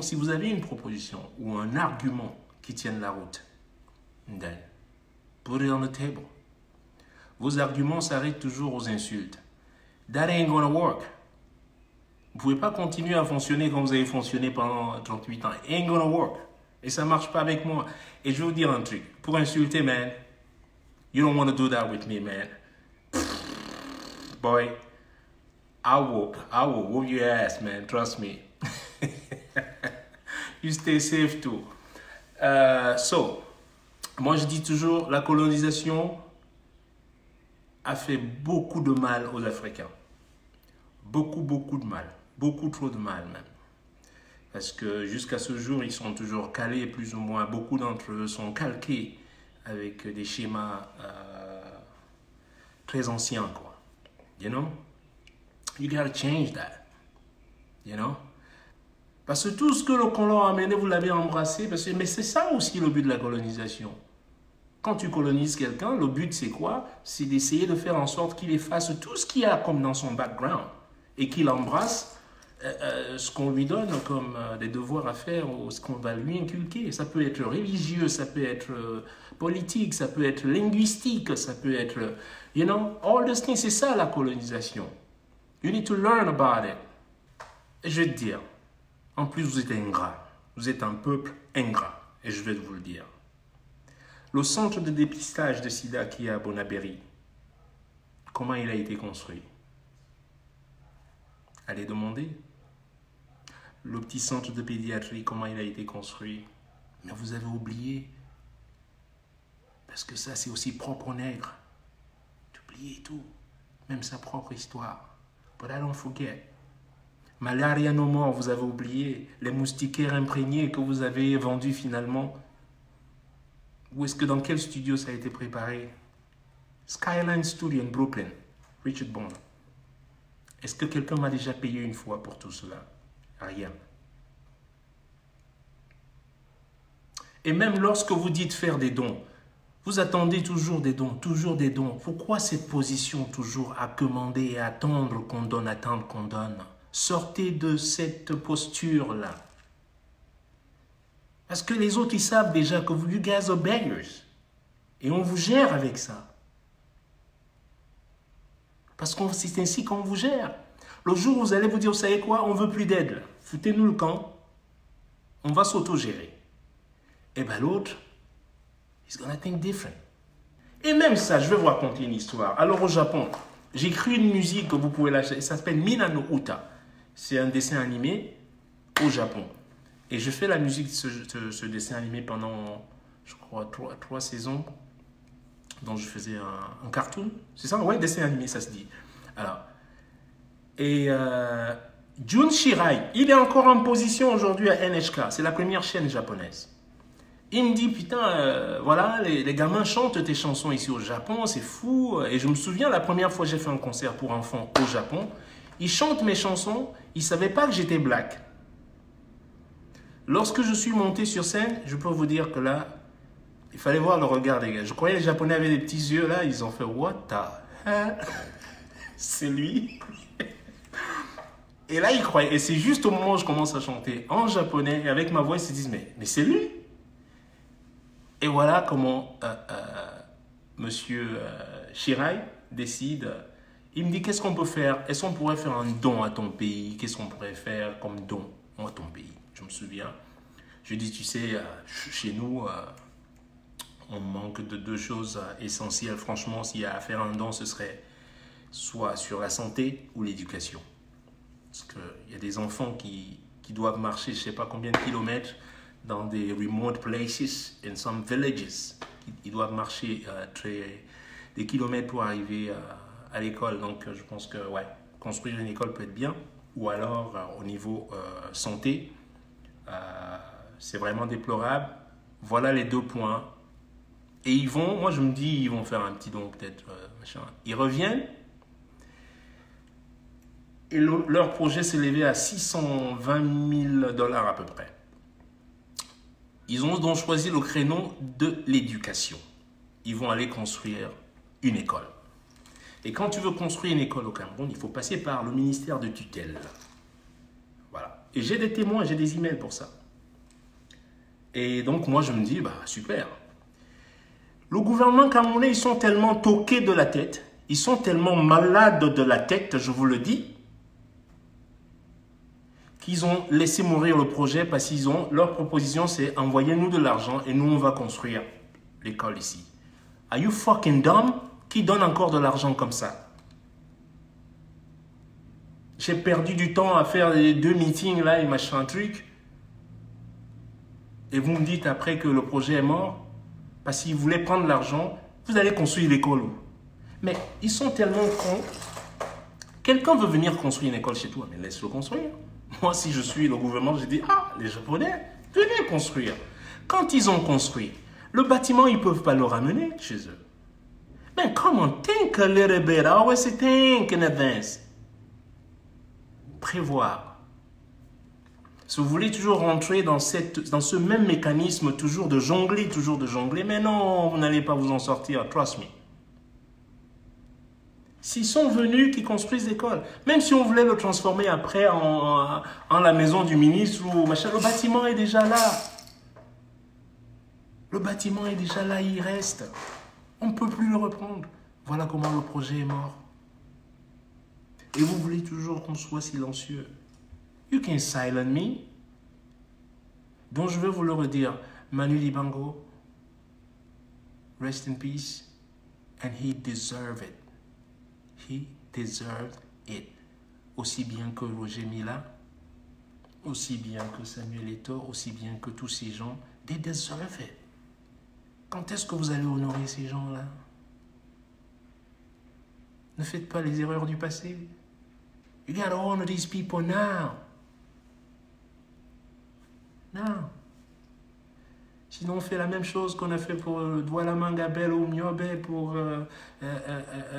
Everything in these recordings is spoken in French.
Si vous avez une proposition ou un argument qui tienne la route, then put it on the table. Vos arguments s'arrêtent toujours aux insultes. That ain't gonna work. Vous ne pouvez pas continuer à fonctionner comme vous avez fonctionné pendant 38 ans. It ain't gonna work. Et ça ne marche pas avec moi. Et je vais vous dire un truc. Pour insulter, man, you don't want to do that with me, man. Boy, I will whoop your ass, man. Trust me. You stay safe too. Moi je dis toujours, la colonisation a fait beaucoup de mal aux Africains. Beaucoup de mal. Beaucoup trop de mal même. Parce que jusqu'à ce jour, ils sont toujours calés, plus ou moins. Beaucoup d'entre eux sont calqués avec des schémas très anciens, quoi. You know? You gotta change that. You know? Parce que tout ce que le colon a amené, vous l'avez embrassé. Mais c'est ça aussi le but de la colonisation. Quand tu colonises quelqu'un, le but c'est quoi? C'est d'essayer de faire en sorte qu'il efface tout ce qu'il y a comme dans son background et qu'il embrasse ce qu'on lui donne comme des devoirs à faire ou ce qu'on va lui inculquer. Ça peut être religieux, ça peut être politique, ça peut être linguistique, ça peut être, you know, all these things. C'est ça la colonisation. You need to learn about it. Et je vais te dire, en plus vous êtes ingrat. Vous êtes un peuple ingrat. Et je vais vous le dire. Le centre de dépistage de sida qui est à Bonabéry, comment il a été construit? Allez demander. Le petit centre de pédiatrie, comment il a été construit? Mais vous avez oublié. Parce que ça, c'est aussi propre aux nègres. D'oublier tout. Même sa propre histoire. But I don't forget. Malaria no more, vous avez oublié. Les moustiquaires imprégnés que vous avez vendus finalement. Où est-ce que, dans quel studio ça a été préparé? Skyline Studio en Brooklyn. Richard Bond. Est-ce que quelqu'un m'a déjà payé une fois pour tout cela? Rien. Et même lorsque vous dites faire des dons, vous attendez toujours des dons, toujours des dons. Pourquoi cette position toujours à commander et attendre qu'on donne, attendre qu'on donne? Sortez de cette posture-là. Parce que les autres, ils savent déjà que vous, you guys are beggars. Et on vous gère avec ça. Parce que c'est ainsi qu'on vous gère. Le jour où vous allez vous dire, vous savez quoi, on ne veut plus d'aide. Foutez-nous le camp. On va s'auto-gérer. Et bien l'autre, he's gonna think different. Et même ça, je vais vous raconter une histoire. Alors au Japon, j'ai écrit une musique que vous pouvez lâcher. Ça s'appelle Mina no Uta. C'est un dessin animé au Japon. Et je fais la musique de ce dessin animé pendant, je crois, trois saisons. Donc je faisais un cartoon. C'est ça? Ouais, dessin animé, ça se dit. Alors, et Jun Shirai, il est encore en position aujourd'hui à NHK. C'est la première chaîne japonaise. Il me dit, putain, voilà, les gamins chantent tes chansons ici au Japon, c'est fou. Et je me souviens, la première fois que j'ai fait un concert pour enfants au Japon, ils chantent mes chansons, ils ne savaient pas que j'étais black. Lorsque je suis monté sur scène, je peux vous dire que là, il fallait voir le regard des gars. Je croyais que les Japonais avaient des petits yeux là, ils ont fait « What the hell ?» C'est lui. Et là, ils croyaient. Et c'est juste au moment où je commence à chanter en japonais, et avec ma voix, ils se disent « Mais c'est lui !» Et voilà comment Monsieur Shirai décide. Il me dit, qu'est-ce qu'on peut faire? Est-ce qu'on pourrait faire un don à ton pays? Qu'est-ce qu'on pourrait faire comme don à ton pays? Je me souviens. Je dis, tu sais, chez nous, on manque de deux choses essentielles. Franchement, s'il y a à faire un don, ce serait soit sur la santé ou l'éducation. Parce qu'il y a des enfants qui doivent marcher, je ne sais pas combien de kilomètres, dans des remote places, in some villages. Ils doivent marcher des kilomètres pour arriver à l'école. Donc, je pense que, ouais, construire une école peut être bien. Ou alors, au niveau santé, c'est vraiment déplorable. Voilà les 2 points. Et ils vont, moi je me dis, ils vont faire un petit don peut-être, machin. Ils reviennent. Et leur projet s'est élevé à 620 000 $ à peu près. Ils ont donc choisi le créneau de l'éducation. Ils vont aller construire une école. Et quand tu veux construire une école au Cameroun, il faut passer par le ministère de tutelle. Voilà. Et j'ai des témoins, j'ai des emails pour ça. Et donc, moi, je me dis, bah, super. Le gouvernement camerounais, ils sont tellement toqués de la tête, ils sont tellement malades de la tête, je vous le dis, qu'ils ont laissé mourir le projet parce qu'ils ont, leur proposition, c'est envoyez-nous de l'argent et nous, on va construire l'école ici. Are you fucking dumb? Qui donne encore de l'argent comme ça? J'ai perdu du temps à faire les 2 meetings là et machin truc. Et vous me dites après que le projet est mort parce qu'ils voulaient prendre l'argent. Vous allez construire l'école où? Mais ils sont tellement cons. Quelqu'un veut venir construire une école chez toi, mais laisse-le construire. Moi, si je suis le gouvernement, je dis, ah, les Japonais, venez construire. Quand ils ont construit, le bâtiment, ils ne peuvent pas le ramener chez eux. Man, come on, think a little bit. I always say think in advance. Prévoir. Si vous voulez toujours rentrer dans ce même mécanisme, toujours de jongler, mais non, vous n'allez pas vous en sortir, trust me. S'ils sont venus, qu'ils construisent l'école, même si on voulait le transformer après en la maison du ministre ou machin, le bâtiment est déjà là. Le bâtiment est déjà là, il reste. On ne peut plus le reprendre. Voilà comment le projet est mort. Et vous voulez toujours qu'on soit silencieux. You can silence me. Donc je vais vous le redire. Manu Dibango, rest in peace. And he deserved it. He deserved it. Aussi bien que Roger Mila, aussi bien que Samuel Eto'o, aussi bien que tous ces gens, they deserve it. Quand est-ce que vous allez honorer ces gens-là? Ne faites pas les erreurs du passé. You gotta honor these people now. Now. Sinon, on fait la même chose qu'on a fait pour Douala Mangabel ou Myobe, pour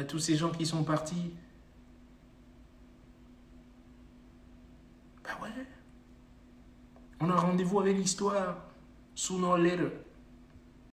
tous ces gens qui sont partis. Ben ouais. On a rendez-vous avec l'histoire. Sooner or later.